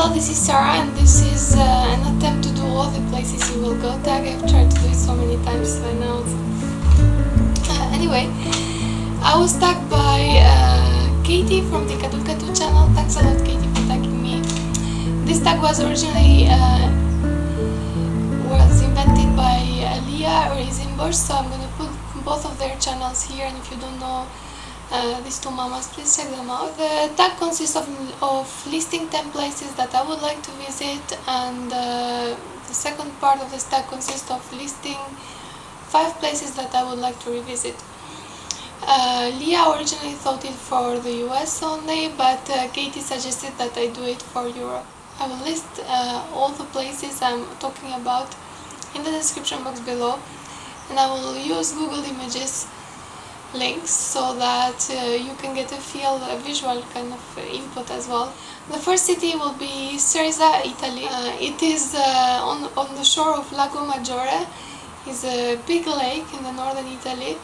Hello, this is Sarah, and this is an attempt to do all the places you will go tag. I've tried to do it so many times by now. Anyway, I was tagged by Katie from the Kadulkatu channel. Thanks a lot, Katie, for tagging me. This tag was originally was invented by Leah Reisenbusch, so I'm going to put both of their channels here, and if you don't know these two mamas, please check them out. The tag consists of listing 10 places that I would like to visit, and the second part of this tag consists of listing 5 places that I would like to revisit. Leah originally thought it for the US only, but Katie suggested that I do it for Europe. I will list all the places I'm talking about in the description box below, and I will use Google Images links so that you can get a visual kind of input as well. The first city will be Stresa, Italy. It is on the shore of Lago Maggiore. It's a big lake in the northern Italy.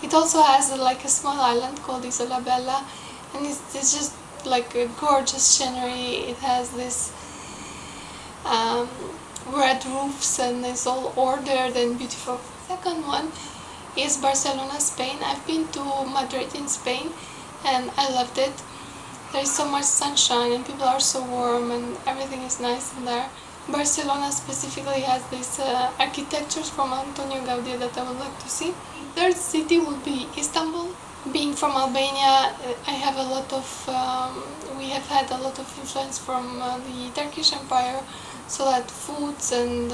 It also has like a small island called Isola Bella, and it's just like a gorgeous scenery. It has this red roofs and it's all ordered and beautiful. Second one is Barcelona, Spain. I've been to Madrid in Spain and I loved it. There is so much sunshine and people are so warm and everything is nice in there. Barcelona specifically has these architectures from Antonio Gaudi that I would like to see. Third city will be Istanbul. Being from Albania, I have a lot of we have had a lot of influence from the Turkish Empire, so that foods and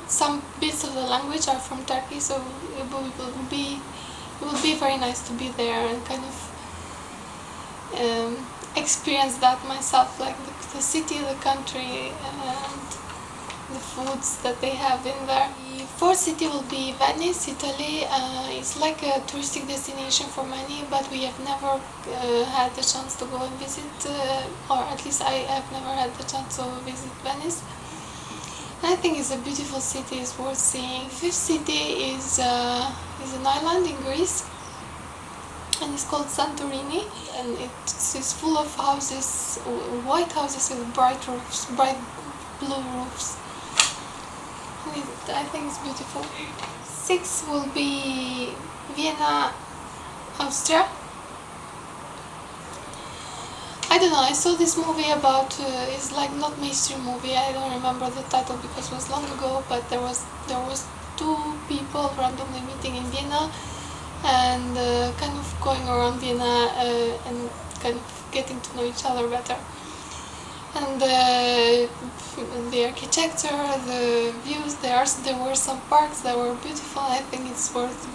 some bits of the language are from Turkey, so it will be very nice to be there and kind of experience that myself, like the city, the country, and the foods that they have in there. The fourth city will be Venice, Italy. It's like a touristic destination for many, but we have never had the chance to go and visit, or at least I have never had the chance to visit Venice. I think it's a beautiful city, it's worth seeing. Fifth city is an island in Greece, and it's called Santorini, and it's full of houses, white houses with bright roofs, bright blue roofs. I think it's beautiful. Sixth will be Vienna, Austria. I don't know, I saw this movie about, it's like not mainstream movie, I don't remember the title because it was long ago, but there was 2 people randomly meeting in Vienna and kind of going around Vienna and kind of getting to know each other better. And the architecture, the views, there were some parks that were beautiful. I think it's worth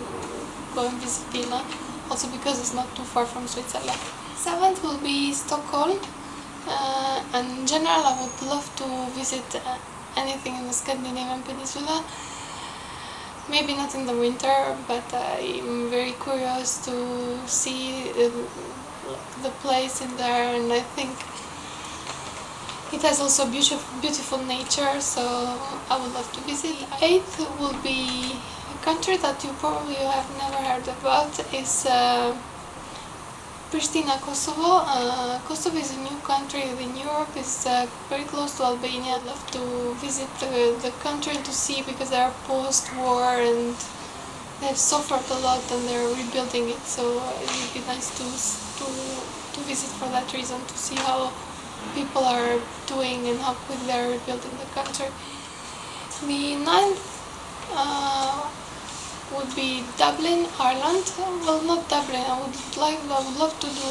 going visit Vienna, also because it's not too far from Switzerland. 7th will be Stockholm, and in general I would love to visit anything in the Scandinavian peninsula. Maybe not in the winter, but I'm very curious to see the place in there, and I think it has also beautiful nature, so I would love to visit. 8th will be a country that you probably have never heard about. It's Pristina, Kosovo. Kosovo is a new country in Europe. It's very close to Albania. I'd love to visit the country to see, because they are post-war and they've suffered a lot and they're rebuilding it. So it would be nice to visit for that reason, to see how people are doing and how quick they're rebuilding the country. The 9th would be Dublin, Ireland. Well, not Dublin. I would love to do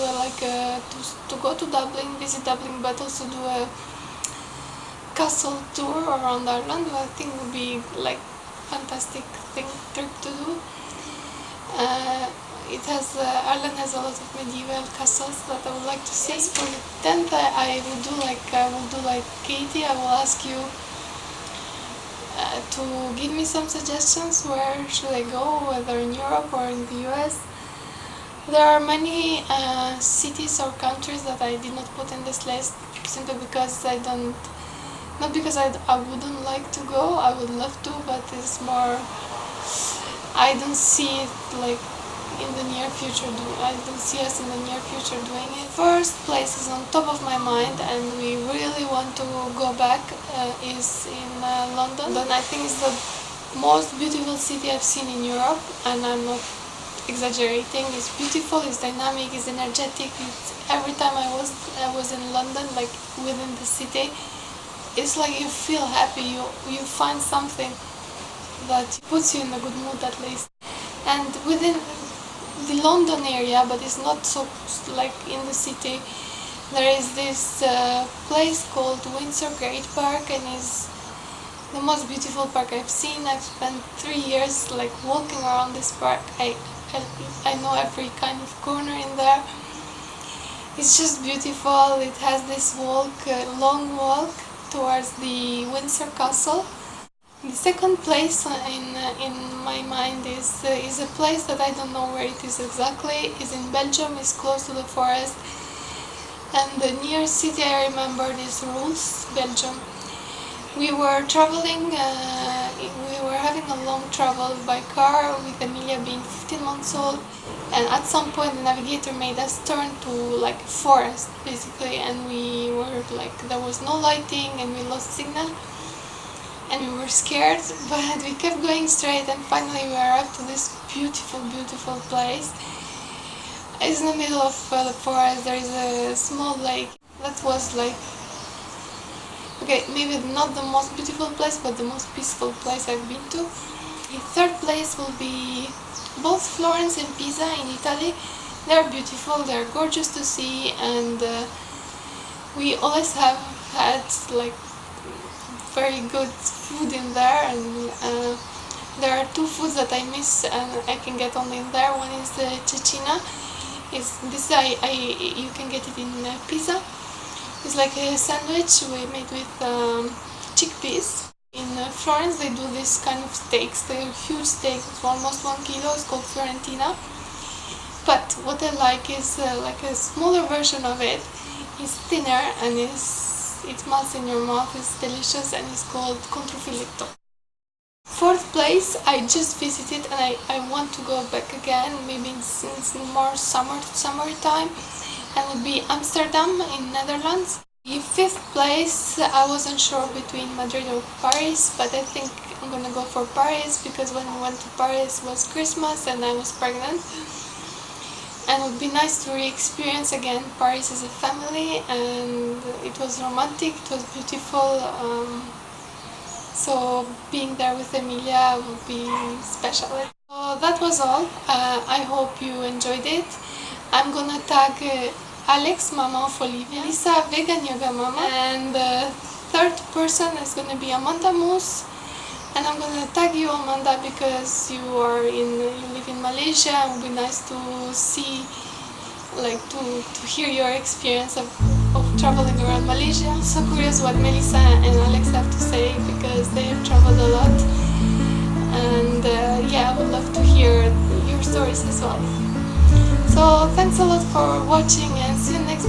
to go to Dublin, visit Dublin, but also do a castle tour around Ireland. I think would be like fantastic trip to do. Ireland has a lot of medieval castles that I would like to see. For the 10th, I will do like Katie. I will ask you to give me some suggestions. Where should I go, whether in Europe or in the US? There are many cities or countries that I did not put in this list, simply because not because I wouldn't like to go. I would love to, but it's more, I don't see it like in the near future. I don't see us in the near future doing it. First place is on top of my mind, and we really want to go back. Is in London. London, I think, is the most beautiful city I've seen in Europe, and I'm not exaggerating. It's beautiful, it's dynamic, it's energetic. Every time I was in London, like within the city, it's like you feel happy. You find something that puts you in a good mood, at least. And within the London area, but it's not so like in the city, there is this place called Windsor Great Park, and it's the most beautiful park I've seen. I've spent 3 years like walking around this park. I know every kind of corner in there. It's just beautiful. It has this long walk towards the Windsor Castle. The second place in my mind is a place that I don't know where it is exactly. It's in Belgium. It's close to the forest, and the nearest city I remember is Roels, Belgium. We were traveling. We were having a long travel by car with Emilia being 15 months old, and at some point the navigator made us turn to like forest basically, and we were like, there was no lighting and we lost signal. And we were scared, but we kept going straight, and finally we arrived to this beautiful, beautiful place. It's in the middle of the forest. There is a small lake. That was like, okay, maybe not the most beautiful place, but the most peaceful place I've been to. The third place will be both Florence and Pisa in Italy. They're beautiful, they're gorgeous to see, and we always have had like very good food in there, and there are two foods that I miss and I can get only in there. One is the cecina. You can get it in Pisa. It's like a sandwich made with chickpeas. In Florence they do this kind of steaks. They're huge steaks, it's almost 1 kilo. It's called Fiorentina. But what I like is like a smaller version of it. It's thinner and it melts in your mouth. It's delicious, and it's called controfiletto. Fourth place I just visited, and I want to go back again, maybe since more summertime, and would be Amsterdam in Netherlands. The fifth place I wasn't sure between Madrid or Paris, but I think I'm gonna go for Paris, because when we went to Paris was Christmas and I was pregnant. And it would be nice to re-experience again Paris as a family, and it was romantic, it was beautiful, so being there with Emilia would be special. So that was all. I hope you enjoyed it. I'm gonna tag Alex, Mama of Olivia, Lisa, Vegan Yoga Mama, and the third person is gonna be Amanda Moose. And I'm gonna tag you, Amanda, because you live in Malaysia, and it would be nice to see, like to hear your experience of traveling around Malaysia. I'm so curious what Melissa and Alex have to say, because they have traveled a lot, and yeah, I would love to hear your stories as well. So thanks a lot for watching, and see you next